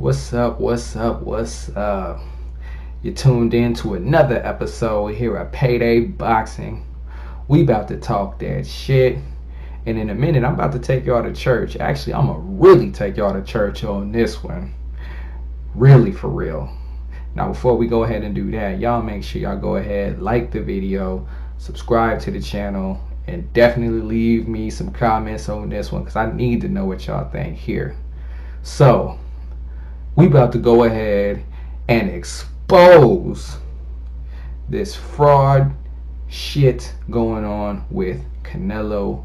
What's up? What's up? What's up? You tuned in to another episode here at PayDay Boxing. We about to talk that shit. And in a minute, I'm about to take y'all to church. Actually, I'm going to really take y'all to church on this one. Really, for real. Now, before we go ahead and do that, y'all make sure y'all go ahead, like the video, subscribe to the channel, and definitely leave me some comments on this one because I need to know what y'all think here. So, we about to go ahead and expose this fraud shit going on with Canelo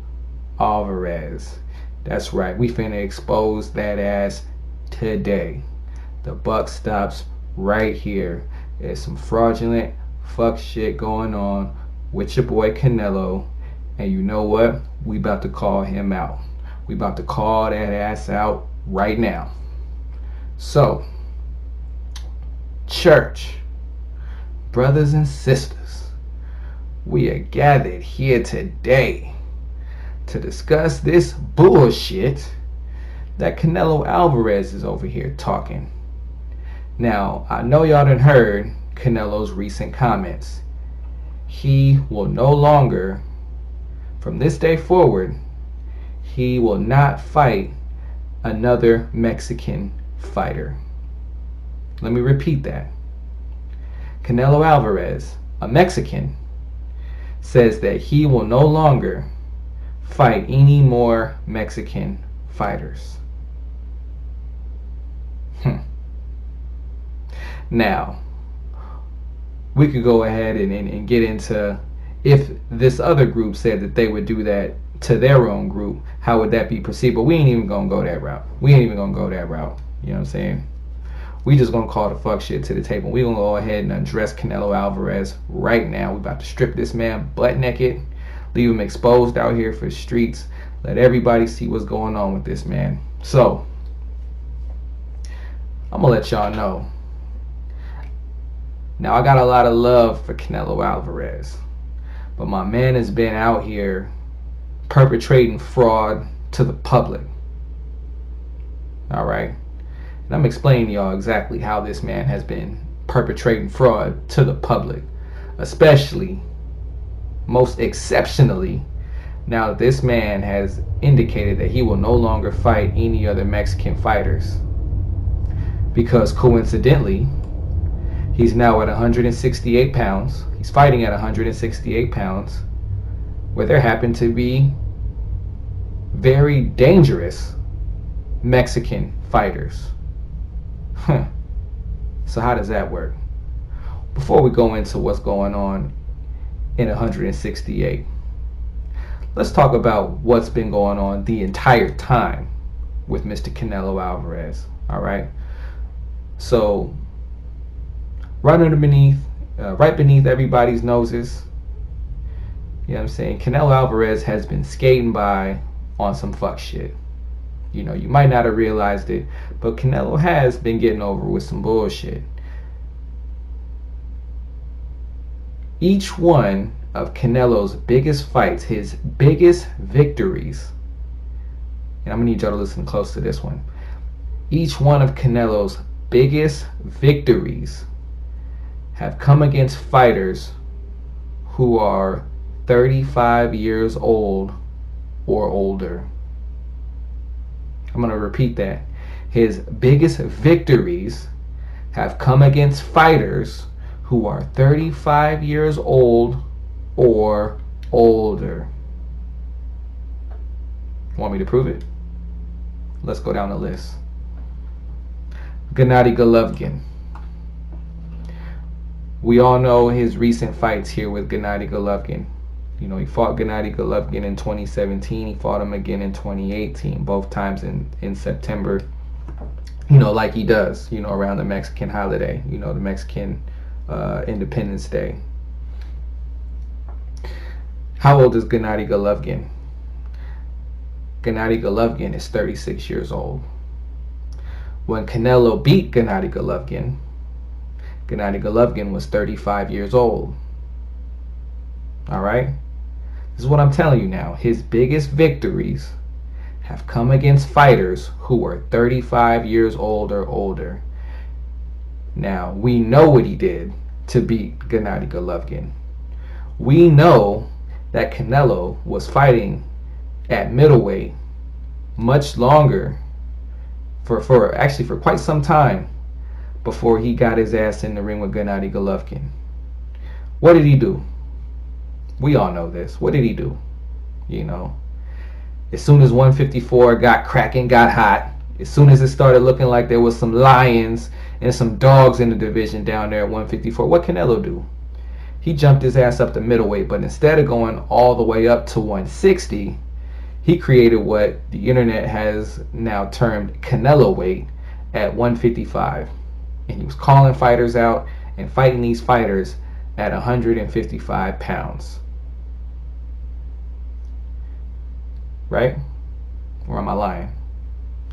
Alvarex. That's right, we finna expose that ass today. The buck stops right here. There's some fraudulent fuck shit going on with your boy Canelo, and you know what? We about to call him out. We about to call that ass out right now. So, church, brothers and sisters, we are gathered here today to discuss this bullshit that Canelo Alvarez is over here talking. Now, I know y'all done heard Canelo's recent comments. He will no longer, from this day forward, he will not fight another Mexican fighter. Let me repeat that. Canelo Alvarez, a Mexican, says that he will no longer fight any more Mexican fighters. Now, we could go ahead and get into if this other group said that they would do that to their own group, how would that be perceived? But we ain't even gonna go that route. You know what I'm saying? We just gonna call the fuck shit to the table. We gonna go ahead and address Canelo Alvarez right now. We about to strip this man butt naked, leave him exposed out here for the streets, let everybody see what's going on with this man. So, I'm gonna let y'all know. Now, I got a lot of love for Canelo Alvarez, but my man has been out here perpetrating fraud to the public. Alright? And I'm explaining to y'all exactly how this man has been perpetrating fraud to the public, especially, most exceptionally, now that this man has indicated that he will no longer fight any other Mexican fighters. Because coincidentally, he's now at 168 pounds. He's fighting at 168 pounds, where there happen to be very dangerous Mexican fighters. So how does that work? Before we go into what's going on in 168, let's talk about what's been going on the entire time with Mr. Canelo Alvarez. All right. So, right beneath everybody's noses, you know what I'm saying, Canelo Alvarez has been skating by on some fuck shit. You know, you might not have realized it, but Canelo has been getting over with some bullshit. Each one of Canelo's biggest fights, his biggest victories, and I'm gonna need y'all to listen close to this one. Each one of Canelo's biggest victories have come against fighters who are 35 years old or older. I'm going to repeat that. His biggest victories have come against fighters who are 35 years old or older. Want me to prove it? Let's go down the list. Gennady Golovkin. We all know his recent fights here with Gennady Golovkin. You know, he fought Gennady Golovkin in 2017. He fought him again in 2018, both times in September. You know, like he does, you know, around the Mexican holiday, you know, the Mexican Independence Day. How old is Gennady Golovkin? Gennady Golovkin is 36 years old. When Canelo beat Gennady Golovkin was 35 years old. All right? This is what I'm telling you now. His biggest victories have come against fighters who were 35 years old or older. Now, we know what he did to beat Gennady Golovkin. We know that Canelo was fighting at middleweight much longer, for quite some time, before he got his ass in the ring with Gennady Golovkin. What did he do? We all know this. What did he do? You know, as soon as 154 got cracking, got hot, as soon as it started looking like there was some lions and some dogs in the division down there at 154, what Canelo do? He jumped his ass up to middleweight, but instead of going all the way up to 160, he created what the internet has now termed Canelo weight at 155. And he was calling fighters out and fighting these fighters at 155 pounds. Right? Or am I lying?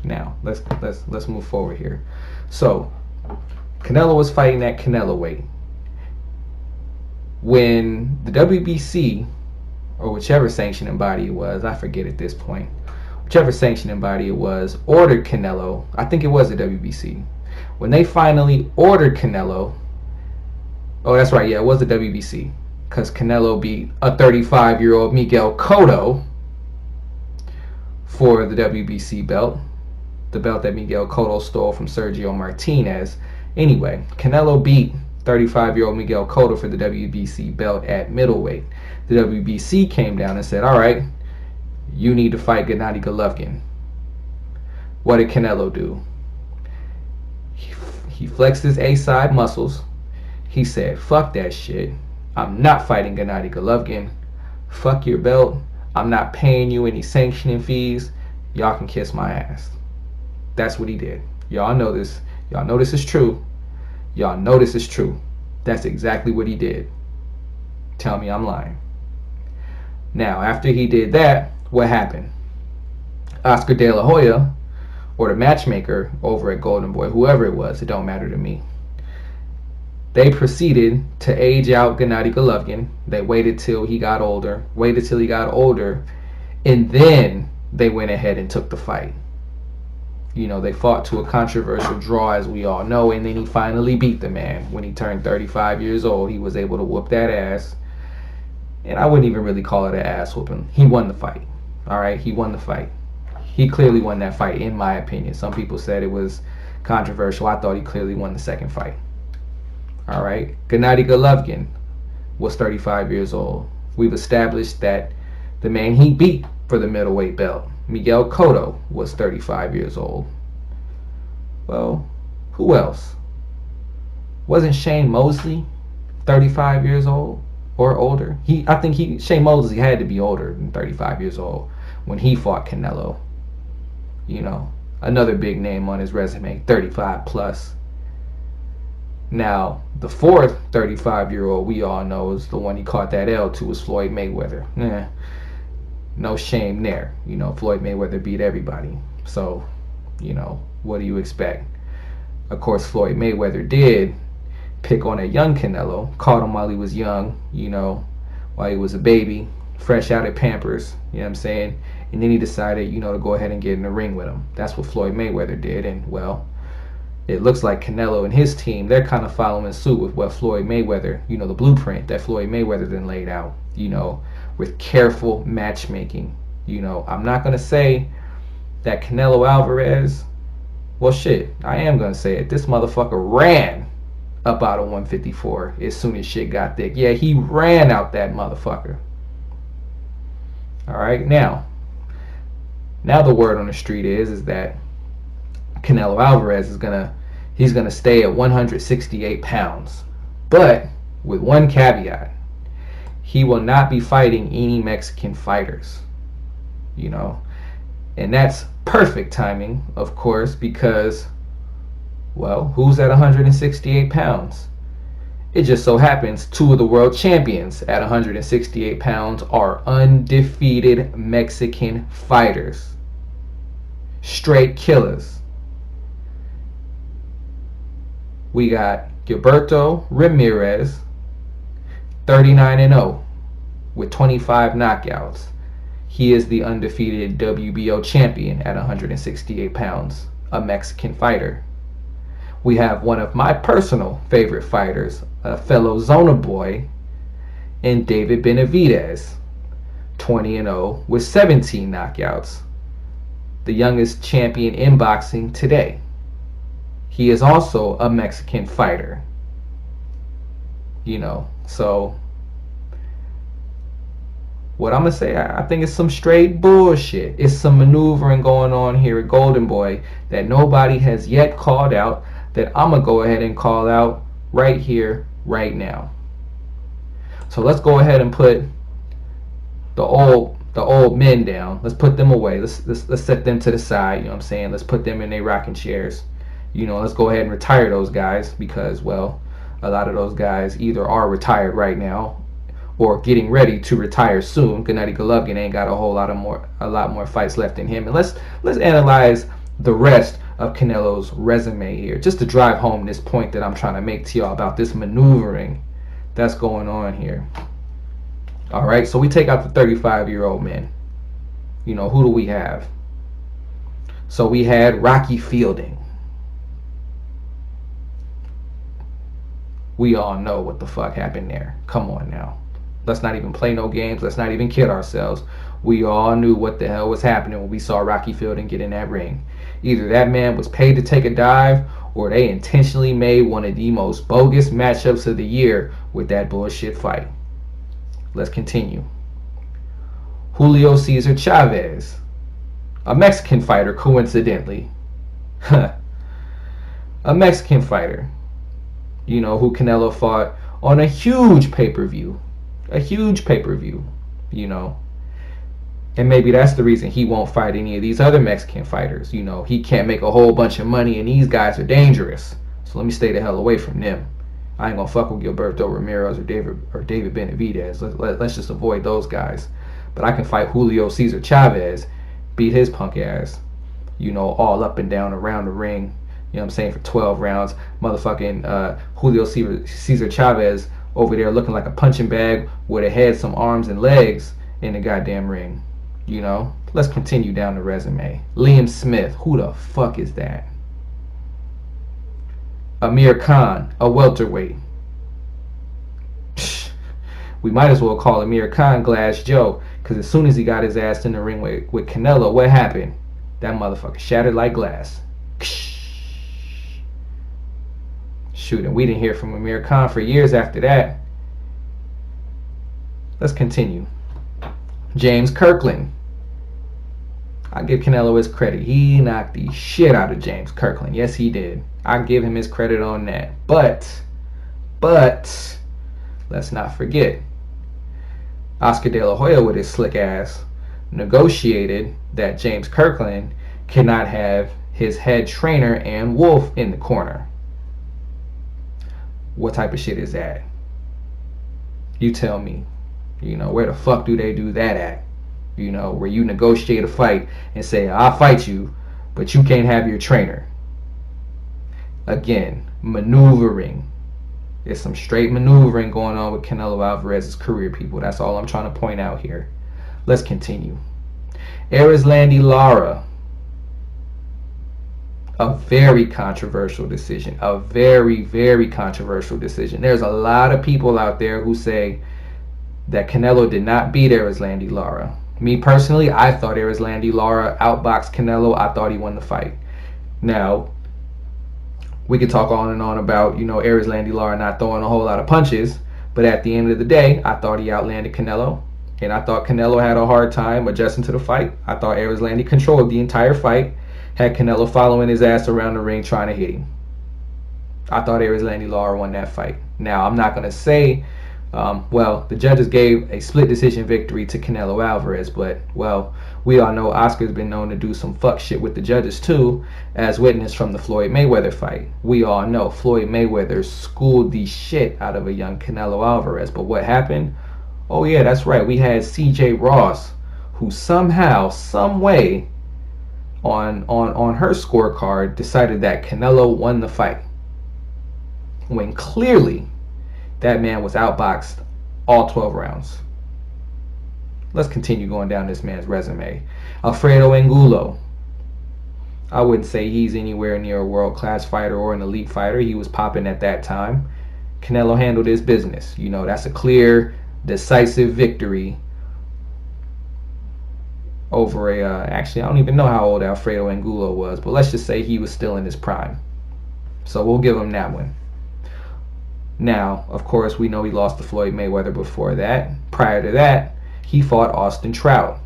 Now, let's move forward here. So, Canelo was fighting at Canelo weight. When the WBC, or whichever sanctioning body it was, I forget at this point, whichever sanctioning body it was, ordered Canelo, I think it was the WBC. When they finally ordered Canelo, oh, that's right, yeah, it was the WBC, because Canelo beat a 35-year-old Miguel Cotto for the WBC belt, the belt that Miguel Cotto stole from Sergio Martinez. Anyway, Canelo beat 35-year-old Miguel Cotto for the WBC belt at middleweight. The WBC came down and said, all right, you need to fight Gennady Golovkin. What did Canelo do? He flexed his A-side muscles. He said, fuck that shit. I'm not fighting Gennady Golovkin. Fuck your belt. I'm not paying you any sanctioning fees. Y'all can kiss my ass. That's what he did. Y'all know this. Y'all know this is true. Y'all know this is true. That's exactly what he did. Tell me I'm lying. Now, after he did that, what happened? Oscar De La Hoya, or the matchmaker over at Golden Boy, whoever it was, it don't matter to me, they proceeded to age out Gennady Golovkin. They waited till he got older, and then they went ahead and took the fight. You know, they fought to a controversial draw, as we all know, and then he finally beat the man. When he turned 35 years old, he was able to whoop that ass. And I wouldn't even really call it an ass whooping. He won the fight. All right, he won the fight. He clearly won that fight, in my opinion. Some people said it was controversial. I thought he clearly won the second fight. All right, Gennady Golovkin was 35 years old. We've established that the man he beat for the middleweight belt, Miguel Cotto, was 35 years old. Well, who else? Wasn't Shane Mosley 35 years old or older? I think Shane Mosley had to be older than 35 years old when he fought Canelo. You know, another big name on his resume, 35 plus. Now, the fourth 35-year-old we all know is the one he caught that L to, was Floyd Mayweather. No shame there. You know, Floyd Mayweather beat everybody. So, you know, what do you expect? Of course, Floyd Mayweather did pick on a young Canelo, caught him while he was young, you know, while he was a baby, fresh out of Pampers, you know what I'm saying? And then he decided, you know, to go ahead and get in the ring with him. That's what Floyd Mayweather did, and, well, it looks like Canelo and his team, they're kind of following suit with what Floyd Mayweather, you know, the blueprint that Floyd Mayweather then laid out, you know, with careful matchmaking. You know, I'm not going to say that Canelo Alvarez, well, shit, I am going to say it. This motherfucker ran up out of 154 as soon as shit got thick. Yeah, he ran out that motherfucker. All right, now the word on the street is that Canelo Alvarez is he's gonna stay at 168 pounds, but with one caveat: he will not be fighting any Mexican fighters. You know, and that's perfect timing, of course, because, well, who's at 168 pounds? It just so happens two of the world champions at 168 pounds are undefeated Mexican fighters. Straight killers. We got Gilberto Ramirez, 39-0 with 25 knockouts. He is the undefeated WBO champion at 168 pounds, a Mexican fighter. We have one of my personal favorite fighters, a fellow Zona boy, in David Benavidez, 20-0 with 17 knockouts, the youngest champion in boxing today. He is also a Mexican fighter. So what I'm going to say, I think it's some straight bullshit. It's some maneuvering going on here at Golden Boy that nobody has yet called out, that I'm going to go ahead and call out right here, right now. So let's go ahead and put the old men down. Let's put them away. Let's set them to the side, you know what I'm saying? Let's put them in their rocking chairs. Let's go ahead and retire those guys because, well, a lot of those guys either are retired right now or getting ready to retire soon. Gennady Golovkin ain't got a lot more fights left in him. And let's analyze the rest of Canelo's resume here, just to drive home this point that I'm trying to make to y'all about this maneuvering that's going on here. All right, so we take out the 35-year-old men. Who do we have? So we had Rocky Fielding. We all know what the fuck happened there. Come on now. Let's not even play no games. Let's not even kid ourselves. We all knew what the hell was happening when we saw Rocky Fielding get in that ring. Either that man was paid to take a dive, or they intentionally made one of the most bogus matchups of the year with that bullshit fight. Let's continue. Julio Cesar Chavez, a Mexican fighter, coincidentally. A Mexican fighter, who Canelo fought on a huge pay-per-view. And maybe that's the reason he won't fight any of these other Mexican fighters. He can't make a whole bunch of money, and these guys are dangerous. So let me stay the hell away from them. I ain't gonna fuck with Gilberto Ramirez or David Benavidez. Let's just avoid those guys. But I can fight Julio Cesar Chavez, beat his punk ass, all up and down around the ring. You know what I'm saying, for 12 rounds. Motherfucking Julio Cesar Chavez over there looking like a punching bag with a head, some arms, and legs in the goddamn ring. Let's continue down the resume. Liam Smith, who the fuck is that? Amir Khan, a welterweight. We might as well call Amir Khan Glass Joe, because as soon as he got his ass in the ring with Canelo, what happened? That motherfucker shattered like glass. Shoot, and we didn't hear from Amir Khan for years after that. Let's continue. James Kirkland. I give Canelo his credit. He knocked the shit out of James Kirkland. Yes, he did. I give him his credit on that. But, let's not forget, Oscar De La Hoya with his slick ass negotiated that James Kirkland cannot have his head trainer and Wolf in the corner. What type of shit is that? You tell me. Where the fuck do they do that at? Where you negotiate a fight and say, I'll fight you, but you can't have your trainer. Again, maneuvering. There's some straight maneuvering going on with Canelo Alvarez's career, people. That's all I'm trying to point out here. Let's continue. Erislandy Lara. A very controversial decision. A very, very controversial decision. There's a lot of people out there who say that Canelo did not beat Erislandy Lara. Me personally, I thought Erislandy Lara outboxed Canelo. I thought he won the fight. Now, we could talk on and on about, Erislandy Lara not throwing a whole lot of punches, but at the end of the day, I thought he outlanded Canelo, and I thought Canelo had a hard time adjusting to the fight. I thought Erislandy controlled the entire fight, had Canelo following his ass around the ring trying to hit him. I thought Erislandy Lara won that fight. Now, I'm not going to say, the judges gave a split decision victory to Canelo Alvarez, but, we all know Oscar's been known to do some fuck shit with the judges too, as witnessed from the Floyd Mayweather fight. We all know Floyd Mayweather schooled the shit out of a young Canelo Alvarez, but what happened? Oh yeah, that's right, we had CJ Ross, who somehow, some way, on her scorecard decided that Canelo won the fight, when clearly that man was outboxed all 12 rounds. let's continue going down this man's resume. Alfredo Angulo. I wouldn't say he's anywhere near a world-class fighter or an elite fighter. He was popping at that time. Canelo handled his business. You know, that's a clear, decisive victory over actually, I don't even know how old Alfredo Angulo was, but let's just say he was still in his prime. So we'll give him that one. Now, of course, we know he lost to Floyd Mayweather before that. Prior to that, he fought Austin Trout.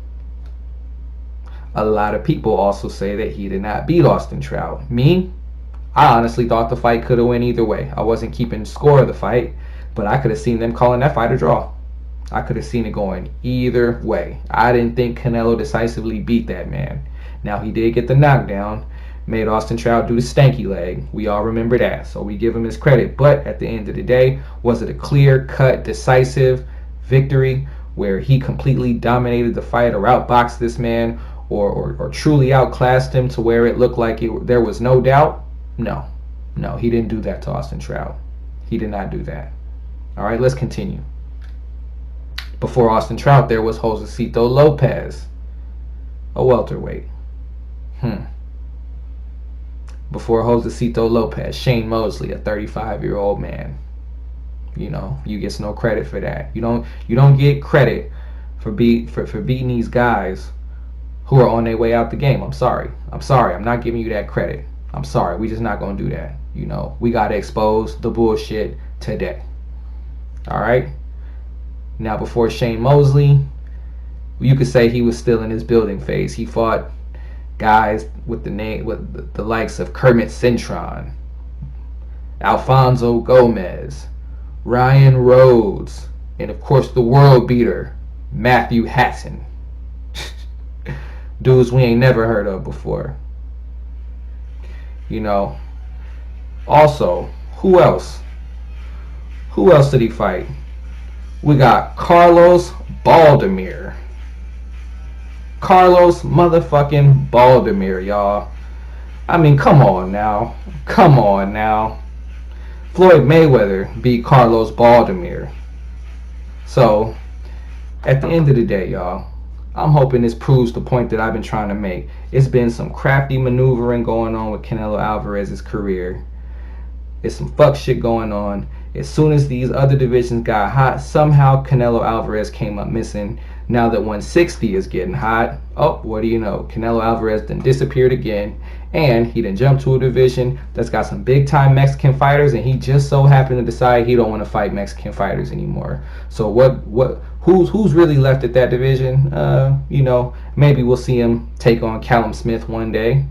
A lot of people also say that he did not beat Austin Trout. Me, I honestly thought the fight could have went either way. I wasn't keeping score of the fight, but I could have seen them calling that fight a draw. I could have seen it going either way. I didn't think Canelo decisively beat that man. Now, he did get the knockdown, made Austin Trout do the stanky leg. We all remember that, so we give him his credit. But at the end of the day, was it a clear-cut, decisive victory where he completely dominated the fight or outboxed this man or truly outclassed him to where it looked like there was no doubt? No, he didn't do that to Austin Trout. He did not do that. All right, let's continue. Before Austin Trout, there was Josecito Lopez, a welterweight. Before Josecito Lopez, Shane Mosley, a 35-year-old man. You know, you get no credit for that. You don't get credit for beating these guys who are on their way out the game. I'm sorry. I'm not giving you that credit. I'm sorry. We just not gonna do that. You know, we gotta expose the bullshit today. All right. Now, before Shane Mosley, you could say he was still in his building phase. He fought guys with the likes of Kermit Cintron, Alfonso Gomez, Ryan Rhodes, and of course the world beater Matthew Hatton. Dudes we ain't never heard of before. You know. Also, who else? Who else did he fight? We got Carlos Baldomir. Carlos motherfucking Baldomir, y'all. I mean, come on now. Floyd Mayweather beat Carlos Baldomir. So, at the end of the day, y'all, I'm hoping this proves the point that I've been trying to make. It's been some crafty maneuvering going on with Canelo Alvarez's career. It's some fuck shit going on. As soon as these other divisions got hot, somehow Canelo Alvarez came up missing. Now that 160 is getting hot, oh, what do you know? Canelo Alvarez then disappeared again, and he then jumped to a division that's got some big-time Mexican fighters, and he just so happened to decide he don't want to fight Mexican fighters anymore. So who's really left at that division? You know, maybe we'll see him take on Callum Smith one day.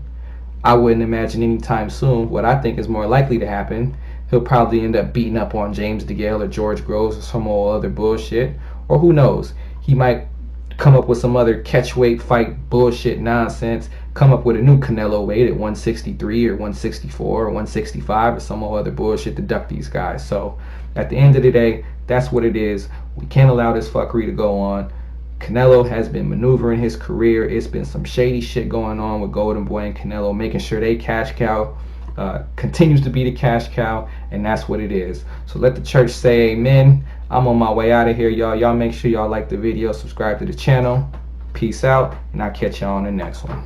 I wouldn't imagine anytime soon. What I think is more likely to happen, he'll probably end up beating up on James DeGale or George Groves or some old other bullshit. Or who knows? He might come up with some other catchweight fight bullshit nonsense, come up with a new Canelo weight at 163 or 164 or 165 or some other bullshit to duck these guys. So at the end of the day, that's what it is. We can't allow this fuckery to go on. Canelo has been maneuvering his career. It's been some shady shit going on with Golden Boy and Canelo, making sure they cash cow. Continues to be the cash cow, and that's what it is. So let the church say amen. I'm on my way out of here, y'all. Y'all make sure y'all like the video, subscribe to the channel. Peace out, and I'll catch y'all on the next one.